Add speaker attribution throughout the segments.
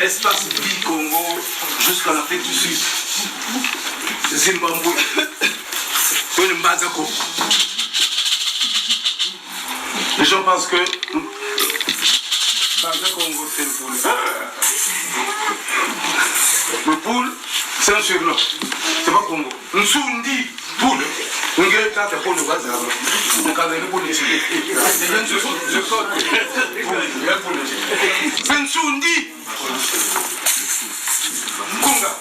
Speaker 1: Espace vie Congo jusqu'à l'Afrique du Sud. Zimbabwe. Les gens pensent que Baza Congo c'est le poule. Le poule, c'est un surnom. C'est pas Congo. Nsundi, poule. Nous avons été pour le Baza. Nous avons été pour les Sud. C'est Nsundi. Kunga.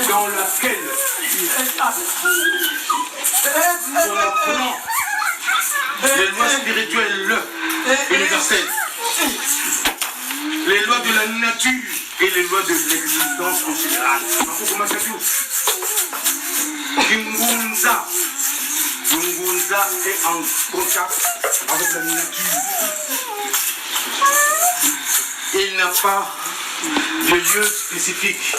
Speaker 1: Dans laquelle on apprend les lois spirituelles universelles, les lois de la nature et les lois de l'existence considérable. Ngunza est en contact avec la nature. Il n'a pas de lieu spécifique.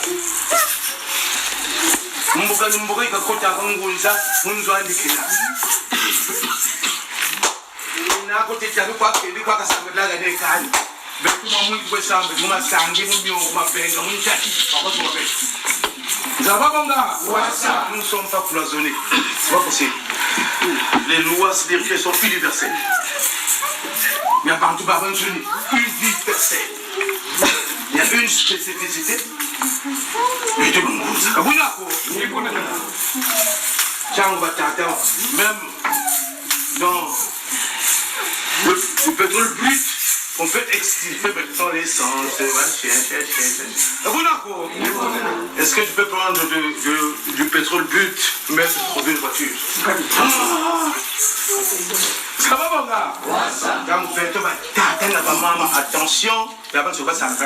Speaker 1: Mbuga ikakota Ngunza munzwandikira. Nako tetyabe kwakendi kwakasangalaga nekani. Nous ne sommes pas cloisonnés. C'est pas possible. Les lois spirituelles sont universelles. Il y a partout par une universelle. Il y a une spécificité. Même dans le pétrole brut, on peut extirper maintenant l'essence. Est-ce que tu peux prendre du pétrole brut, mettre dans une voiture? Ça va, mon gars? Attention, là-bas, tu vas s'arrêter.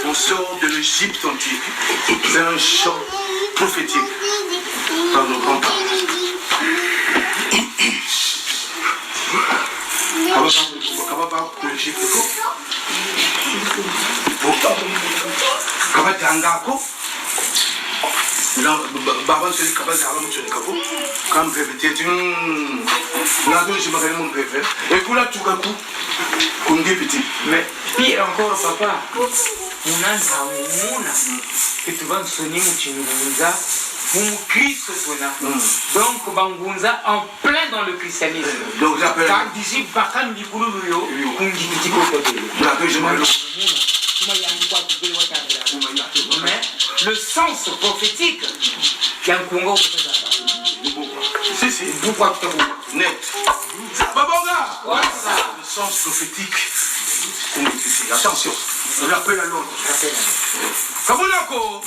Speaker 1: On sort de l'Égypte antique. C'est un chant prophétique par nos grands-parents.
Speaker 2: Mais pire encore, papa, unazamuuna etuva nsoni muchingunza mumukristo tona donc bangunza en plein dans le christianisme
Speaker 1: donc j'appelle
Speaker 2: kadisi bakani likulu yo kungikitiko totele mais le sens prophétique yankunga
Speaker 1: si
Speaker 2: pourquoi
Speaker 1: net babonga le sens prophétique. Attention, je l'appelle à l'autre. Kabulako.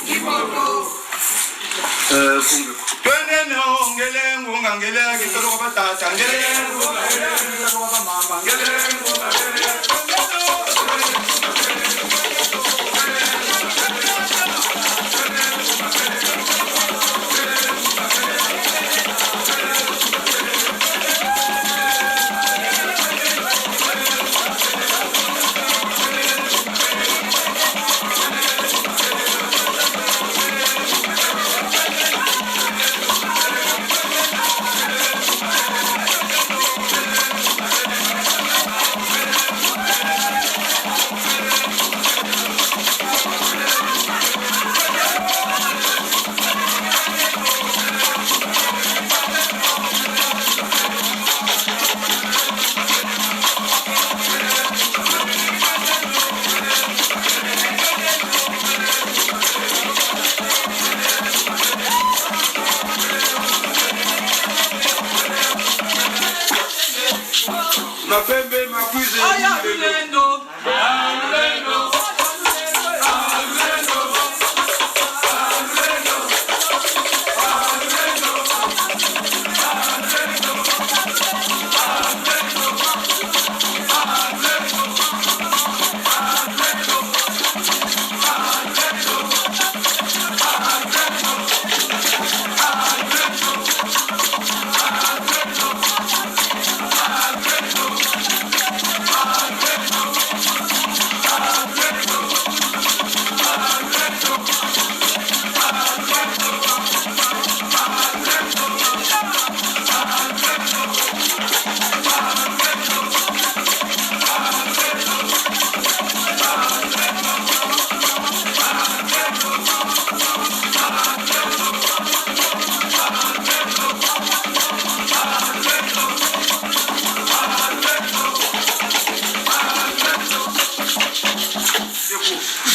Speaker 1: Mapembe makuize
Speaker 2: Alulendo.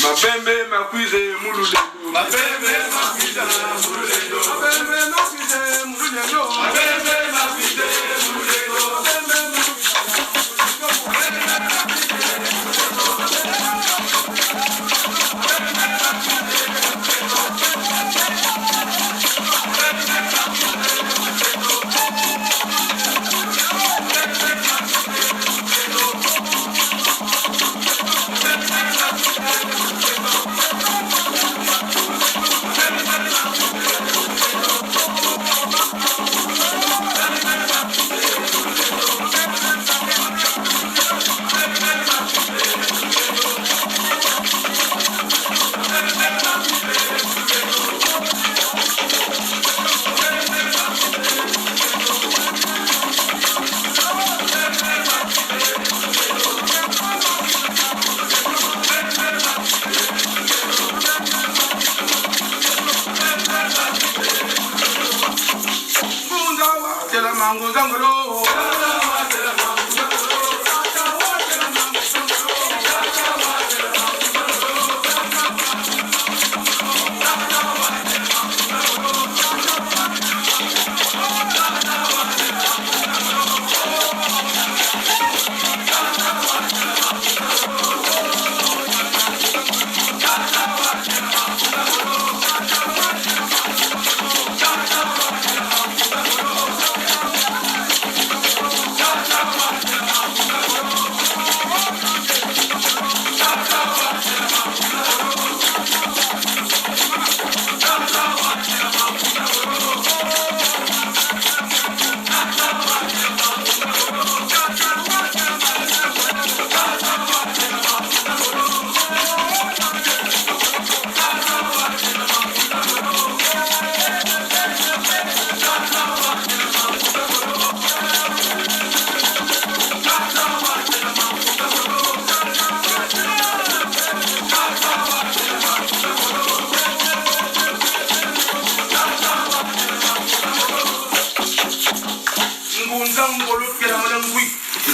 Speaker 1: Mapembe makuize mululendo. Mapembe makuize mululendo. Mapembe makuize mululendo. Mapembe makuize mululendo.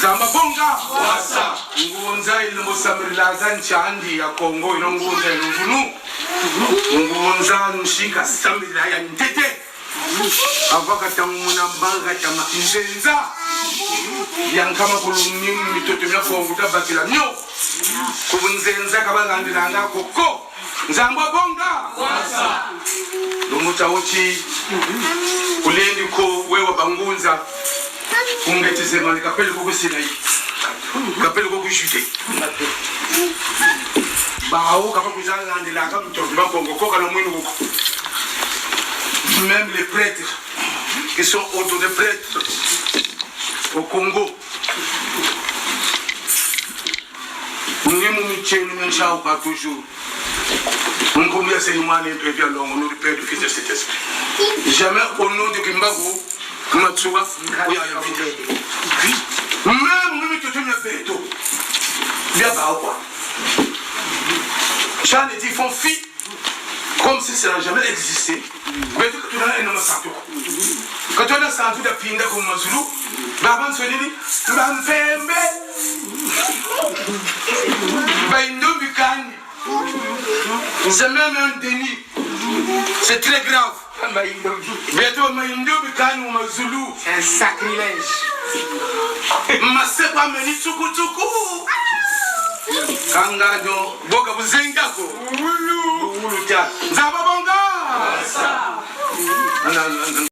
Speaker 1: Zamba bonga wasa ngunza ilmo samrilaza nchandi ya Kongo ino ngunza iluvunu ngunza nshika samrila ya ntete avaka tamuna mbanga tama nzenza yankama kulumni mitoto mya Kongo tabakila nyo kubunzenza kabanga ndilanga koko nzamba bonga wasa lumuta uchi kulendi ko wewa bangunza ungetize mali kapele ko kusina yi kapele ko kushite bawo kapa kuzanga ndila ka mtoto bakongo ko kana mwini ko même les prêtres qui sont autour des prêtres au Congo ngemu micheni menchao ka toujours on combien c'est moi les préviens long on le père du fils de cet esprit jamais au nom de Kimbago Matsuwa, oui, même tu me fais tout. Viens par quoi? Jean et dit font fi comme si ça n'a jamais existé. Mais tu as un homme sans toi. Quand tu as un sang de pinda comme Mazulu, Baban se dit, Bampembe, Baindo Bikani. C'est même un déni. C'est très grave. Bientôt, Maïndo Bikani ou Mazulu.
Speaker 2: C'est un sacrilège.
Speaker 1: Masepa meni tukutuku. Kanganyo boga buzengako. Ulu ulu ja. Zababonga.